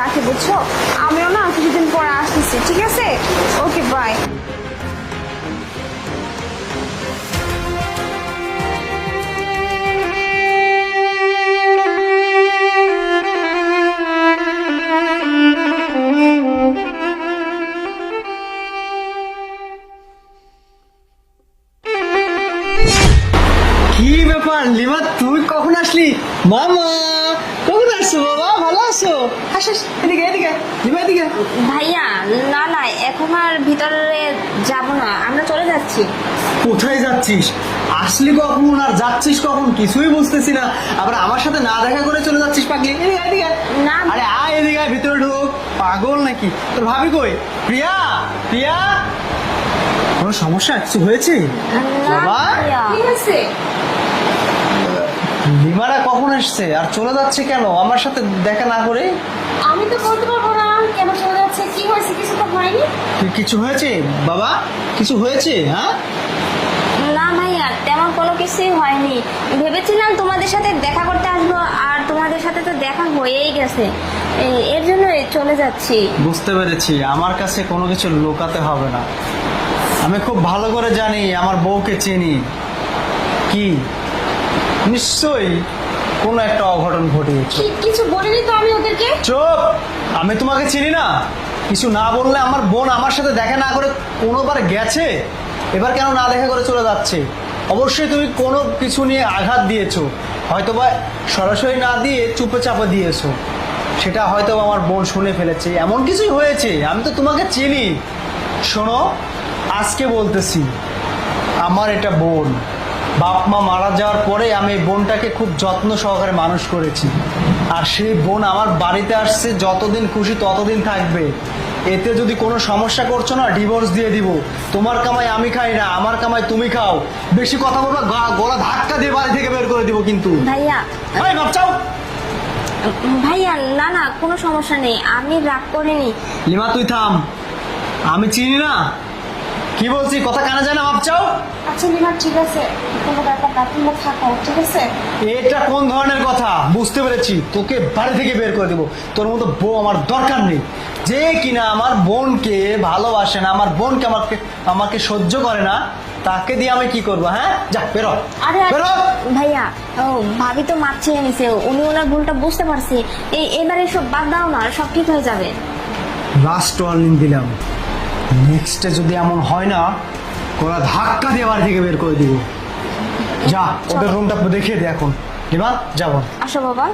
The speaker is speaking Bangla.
রাখি, বুঝছো? আমিও না কিছুদিন পরে আসতেছি, ঠিক আছে? ওকে, বাই। কি ব্যাপার লিমা, তুই কখন আসলি? মামা কখন আসছো? বাবা ভালো আছো? আসিস এদিকে এদিকে, লিমা এদিকে। ভাইয়া, না না, এখন আর ভিতরে যাব না, আমরা চলে যাচ্ছি। কোথায় যাচ্ছিস? আসলি কখন আর যাচ্ছিস কখন কিছুই বুঝতেছি না। আবার আমার সাথে না দেখা করে চলে যাচ্ছিস পাগলি। এদিকে এদিকে। না। আরে আয় এদিকে আয়, ভিতরে ঢোক। পাগল নাকি? তোর ভাবি কই? প্রিয়া, প্রিয়া, কোনো সমস্যা কিছু হয়েছে? না বাবা? ভাইয়া। কি হয়েছে? লিমারা কখন আসছে আর চলে যাচ্ছে কেন আমার সাথে দেখা না করে? আমি তো বলতে পারবো না কেন চলে যাচ্ছে, কি হয়েছে, কিছু তো হয়নি। কিছু হয়েছে বাবা? কিছু হয়েছে? হ্যাঁ না ভাইয়া, তেমন কোনো কিছুই হয়নি। ভেবেছিলাম তোমাদের সাথে দেখা করতে আসবো, আর তোমাদের সাথে তো দেখা হয়েই গেছে, এর জন্য চলে যাচ্ছি। বুঝতে পেরেছি, আমার কাছে কোনো কিছু লুকাতে হবে না। আমি খুব ভালো করে জানি, আমার বউকে চিনি। কি নিশ্চয়ই কোনো একটা অঘটন ঘটিয়েছে। কিছু বলিনি তো আমি ওদেরকে। চুপ! আমি তোমাকে চিনি না? কিছু না বললে আমার বোন আমার সাথে দেখা না করে কোনোবার গেছে, এবার কেন না দেখা করে চলে যাচ্ছে? অবশ্যই তুমি কোনো কিছু নিয়ে আঘাত দিয়েছো, হয়তোবা সরাসরি না দিয়ে চুপে চাপে দিয়েছো, সেটা হয়তো আমার বোন শুনে ফেলেছে, এমন কিছুই হয়েছে। আমি তো তোমাকে চিনি। শোনো, আজকে বলতেছি, আমার এটা বোন। বাপ মা মারা যাওয়ার পরে আমি এই বোনটাকে খুব যত্ন সহকারে মানুষ করেছি, আর সেই বোন আমার বাড়িতে আসছে, যতদিন খুশি ততদিন থাকবে। এতে যদি কোনো সমস্যা করছো না, ডিভোর্স দিয়ে দিব। তোমার কামাই আমি খাই না, আমার কামাই তুমি খাও। বেশি কথা বলবা, গলা ধাক্কা দিয়ে বাড়ি থেকে বের করে দিব কিন্তু। ভাইয়া, এই বাচ্চাও। ভাইয়া, না না, কোনো সমস্যা নেই, আমি রাগ করিনি। লিমা তুই থাম, আমি চিনি না। কি বলছি কথা কানে যায় না? বাচ্চাও। আচ্ছা নিমা, ঠিক আছে, কোনো ব্যাপার না, তোমরা থাকো, ঠিক আছে? এটা কোন ধরনের কথা? বুঝতে পেরেছি, তোকে বাড়ি থেকে বের করে দেবো। তোর মতো বউ আমার দরকার নেই, যে কিনা আমার বোনকে ভালোবাসে না, আমার বোনকে আমাকে আমাকে সহ্য করে না, তাকে দিয়ে আমি কি করবো? হ্যাঁ, যা বেরো। আরে বেরো। ভাইয়া, ও ভাবি তো মাপ চেয়ে নিছে, উনি ওনার ভুলটা বুঝতে পারছে। এবারে সব বাদ দাও না, সব ঠিক হয়ে যাবে। লাস্ট ওয়ার্নিং দিলাম, নেক্সটে যদি এমন হয় না, ওরা ধাক্কা দিয়ে বাড়ি থেকে বের করে দিব। যা, ওদের রুমটা দেখিয়ে দে এখন। লিমা যাবো। আসো বাবা।